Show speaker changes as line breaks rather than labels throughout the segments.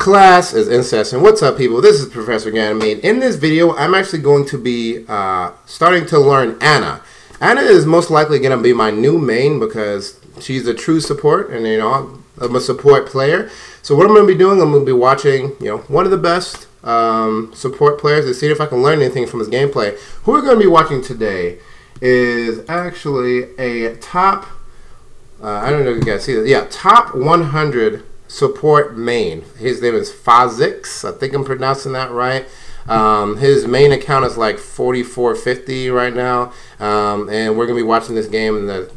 Class is in session. What's up, people? This is Professor Ganymede. In this video, I'm actually going to be starting to learn Ana. Ana is most likely going to be my new main because she's a true support, and I'm a support player. So what I'm going to be doing, I'm going to be watching, one of the best support players to see if I can learn anything from his gameplay. Who we're going to be watching today is actually a top, I don't know if you guys see that, yeah, top 100 support main. His name is Fahzix. I think I'm pronouncing that right. His main account is like 4450 right now, and we're gonna be watching this game in the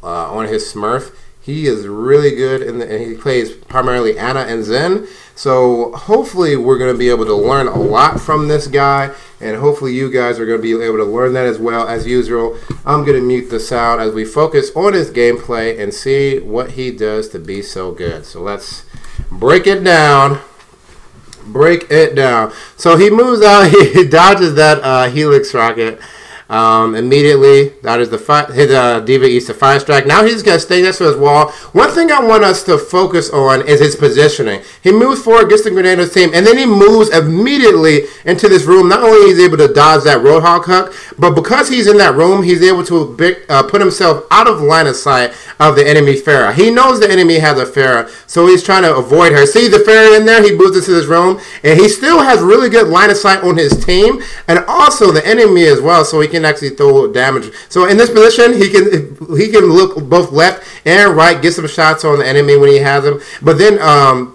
on his Smurf. He is really good, and he plays primarily Ana and Zen. So hopefully we're going to be able to learn a lot from this guy, and hopefully you guys are going to be able to learn that as well. As usual, I'm going to mute the sound as we focus on his gameplay and see what he does to be so good. So let's break it down. Break it down. So he moves out, he dodges that Helix rocket. Immediately, that is his Diva eats the fire strike. Now he's going to stay next to his wall. One thing I want us to focus on is his positioning. He moves forward, gets the grenade on his team, and then he moves immediately into this room. Not only is he able to dodge that Roadhog hook, but because he's in that room, he's able to put himself out of line of sight of the enemy Pharah. He knows the enemy has a Pharah, so he's trying to avoid her. See the Pharah in there? He moves into this room, and he still has really good line of sight on his team, and also the enemy as well, so he can actually throw damage. So in this position, he can look both left and right, get some shots on the enemy when he has them, but then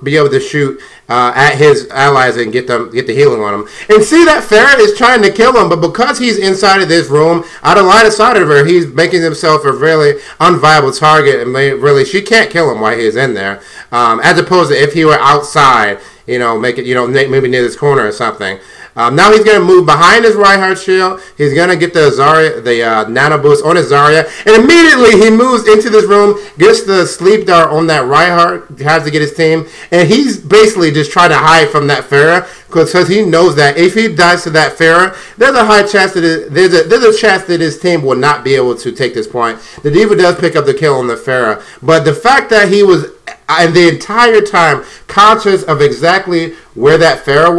be able to shoot at his allies and get the healing on them. And see that Pharah is trying to kill him, but because he's inside of this room, out of line of sight of her, he's making himself a really unviable target, and really she can't kill him while he's in there. As opposed to if he were outside, maybe near this corner or something. Now he's going to move behind his right heart shield. He's going to get the Zarya, the nano boost on his Zarya, and immediately he moves into this room, gets the sleep dart on that right heart, has to get his team, and he's basically just trying to hide from that Pharah because he knows that if he dies to that Pharah, there's a high chance that there's a chance that his team will not be able to take this point. The Diva does pick up the kill on the Pharah, but the fact that he was and the entire time conscious of exactly where that Pharah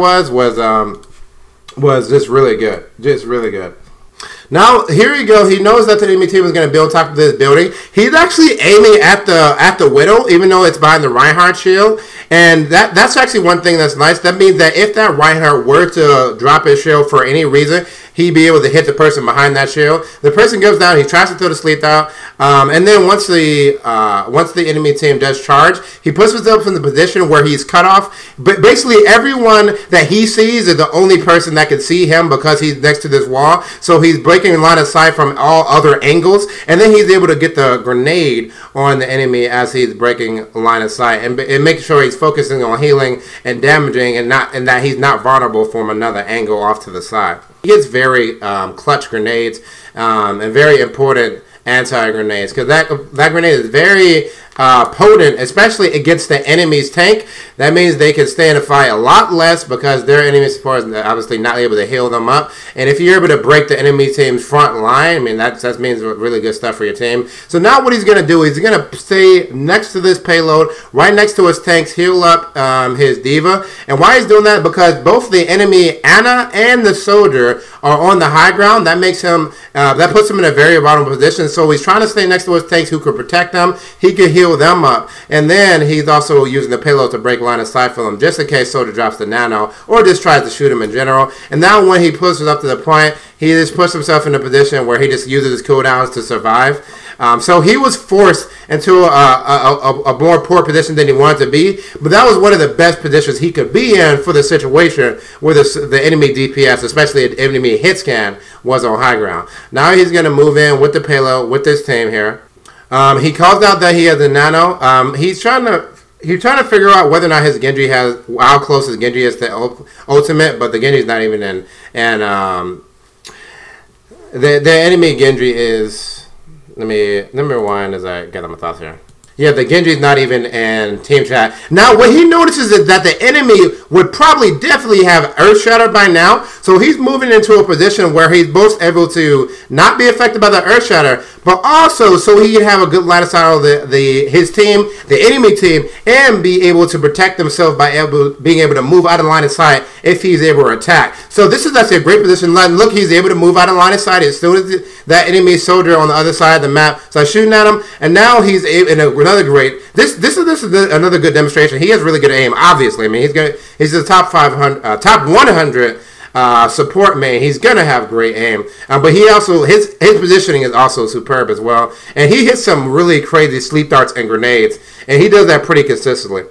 was just really good. Just really good. Now, here you go. He knows that the enemy team is going to be on top of this building. He's actually aiming at the Widow, even though it's behind the Reinhardt shield. And that's actually one thing that's nice. That means that if that Reinhardt were to drop his shield for any reason, he'd be able to hit the person behind that shield. The person goes down. He tries to throw the sleep out. And then once the enemy team does charge, he puts himself in the position where he's cut off. But basically, everyone that he sees is the only person that can see him because he's next to this wall. So he's breaking line of sight from all other angles. And then he's able to get the grenade on the enemy as he's breaking line of sight and making sure he's focusing on healing and damaging and that he's not vulnerable from another angle off to the side. He gets very clutch grenades and very important anti-grenades because that grenade is very potent, especially against the enemy's tank. That means they can stay in a fight a lot less because their enemy support is obviously not able to heal them up. And if you're able to break the enemy team's front line, I mean that means really good stuff for your team. So now what he's going to do is he's going to stay next to this payload, right next to his tanks, heal up his Diva. And why he's doing that? Because both the enemy Ana and the soldier are on the high ground. That makes him that puts him in a very vulnerable position. So he's trying to stay next to his tanks who could protect them. He could heal them up, and then he's also using the payload to break line of sight for them just in case soldier drops the nano or just tries to shoot him in general. And now when he pushes up to the point, he just puts himself in a position where he just uses his cooldowns to survive. So he was forced into a more poor position than he wanted to be, but that was one of the best positions he could be in for the situation where the enemy DPS, especially the enemy hit scan, was on high ground. Now he's going to move in with the payload with this team here. He calls out that he has a nano. He's trying to figure out whether or not his Genji how close his Genji is to ultimate, but the Genji's not even in. And the enemy Genji is, let me rewind as I get on my thoughts here. Yeah, the Genji's not even in team chat. Now, what he notices is that the enemy would probably definitely have Earth Shatter by now. So he's moving into a position where he's both able to not be affected by the Earth Shatter, but also so he can have a good line of sight on his team, the enemy team, and be able to protect himself by being able to move out of line of sight if he's able to attack. So this is actually a great position. Look, he's able to move out of line of sight as soon as that enemy soldier on the other side of the map starts shooting at him, and now he's able, another great. This is another good demonstration. He has really good aim. Obviously, I mean he's the top 100 support main. He's gonna have great aim, but he also his positioning is also superb as well. And he hits some really crazy sleep darts and grenades, and he does that pretty consistently.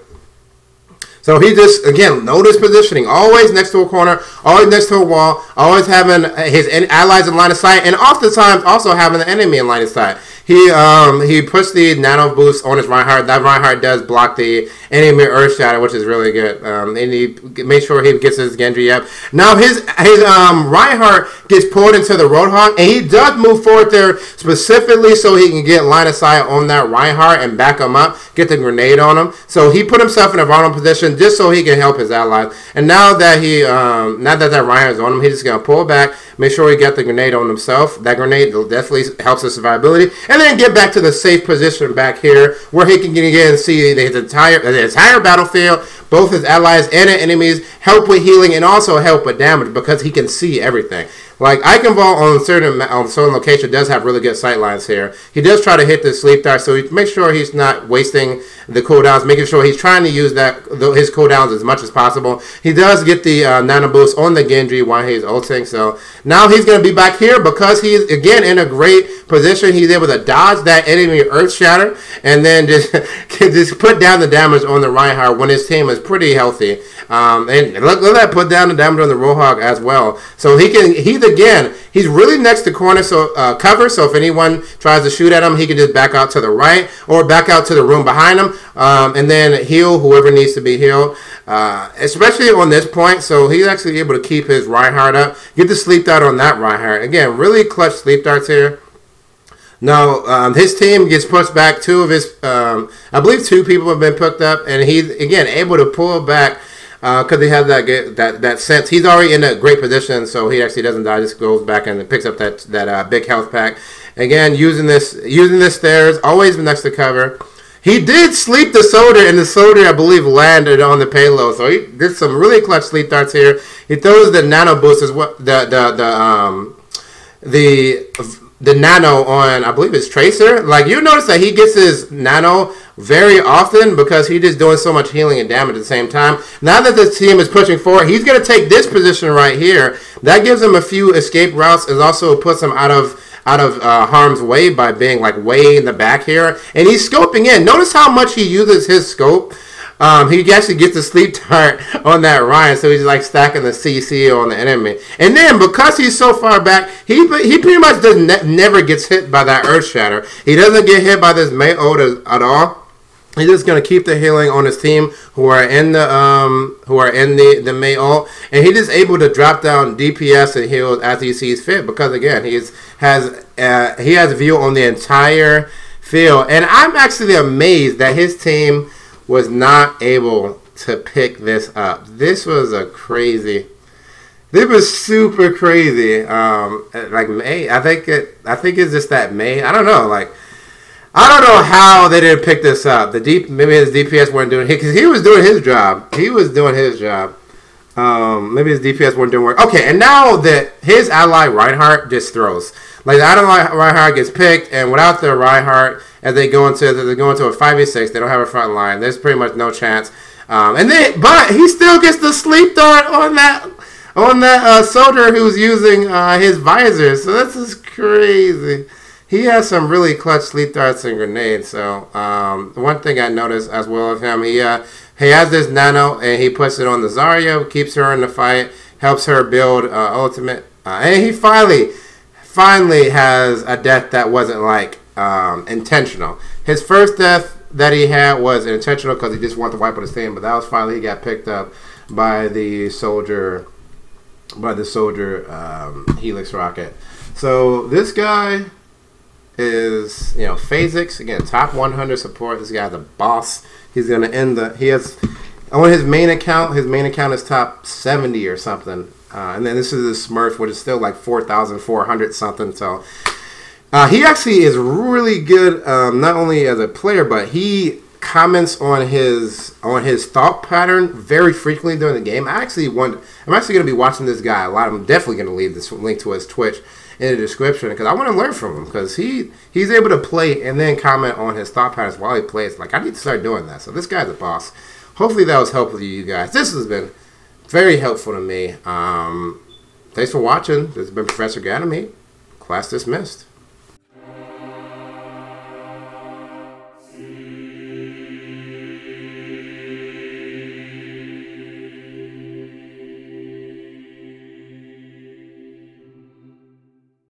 So he just, again, notice positioning. Always next to a corner, always next to a wall, always having his allies in line of sight, and oftentimes also having the enemy in line of sight. He puts the nano boost on his Reinhardt. That Reinhardt does block the enemy Earth Shatter, which is really good. And he makes sure he gets his Genji up. Now his Reinhardt gets pulled into the Roadhog, and he does move forward there specifically so he can get line of sight on that Reinhardt and back him up, get the grenade on him. So he put himself in a vulnerable position just so he can help his allies. And now that that Reinhardt is on him, he's just gonna pull back, make sure he got the grenade on himself. That grenade definitely helps his survivability. And then get back to the safe position back here where he can get and see the entire battlefield, both his allies and his enemies, help with healing and also help with damage because he can see everything. Like Eichenwald on certain location does have really good sight lines here. He does try to hit the sleep dart, so he makes sure he's not wasting the cooldowns, making sure he's trying to use his cooldowns as much as possible. He does get the nano boost on the Genji while he's ulting, so now he's going to be back here because he's again in a great position. He's able to dodge that enemy Earth Shatter and then just put down the damage on the Reinhardt when his team is pretty healthy. And look at that, put down the damage on the Roadhog as well. So he's really next to corner cover, so if anyone tries to shoot at him, he can just back out to the right or back out to the room behind him, and then heal whoever needs to be healed, especially on this point. So he's actually able to keep his Reinhardt up, get the sleep dart on that Reinhardt. Again, really clutch sleep darts here. Now, his team gets pushed back. Two of his, I believe 2 people have been picked up, and he's, again, able to pull back because he has that sense. He's already in a great position, so he actually doesn't die. Just goes back and picks up that big health pack. Again, using the stairs, always next to cover. He did sleep the soldier, and the soldier, I believe, landed on the payload. So he did some really clutch sleep darts here. He throws the nano boost as well. The nano on, I believe it's Tracer. Like, you notice that he gets his nano very often because he's just doing so much healing and damage at the same time. Now that this team is pushing forward, he's going to take this position right here. That gives him a few escape routes. It also puts him out of harm's way by being like way in the back here. And he's scoping in. Notice how much he uses his scope. He actually gets the sleep dart on that Ryan, so he's like stacking the CC on the enemy. And then because he's so far back, he pretty much never gets hit by that Earth Shatter. He doesn't get hit by this May ult at all. He's just gonna keep the healing on his team who are in the May ult, and he just able to drop down DPS and heals as he sees fit because again he has a view on the entire field. And I'm actually amazed that his team was not able to pick this up. This was super crazy. Like May, I think it's just that May. I don't know. Like, I don't know how they didn't pick this up. Maybe his DPS weren't doing it because he was doing his job. Maybe his DPS weren't doing work. Okay, and now that his ally Reinhardt just throws. Like the ally Reinhardt gets picked, and without the Reinhardt, as they go into a 5v6, they don't have a front line. There's pretty much no chance. But he still gets the sleep dart on that soldier who's using his visor. So this is crazy. He has some really clutch sleep darts and grenades. So one thing I noticed as well of him, he has this nano and he puts it on the Zarya, keeps her in the fight, helps her build ultimate, and he finally has a death that wasn't like intentional. His first death that he had was intentional because he just wanted to wipe out his team, but that was finally he got picked up by the soldier Helix rocket. So this guy is, you know, Fahzix. Again, top 100 support. This guy's a boss. He's going to end the... He has... On his main account is top 70 or something. And then this is the Smurf, which is still like 4,400 something. So he actually is really good, not only as a player, but he comments on his thought pattern very frequently during the game. I'm actually going to be watching this guy a lot. I'm definitely going to leave this link to his Twitch in the description because I want to learn from him because he's able to play and then comment on his thought patterns while he plays. Like, I need to start doing that. So this guy's a boss. Hopefully that was helpful to you guys. This has been very helpful to me. Thanks for watching. This has been Professor Ganymede. Class dismissed.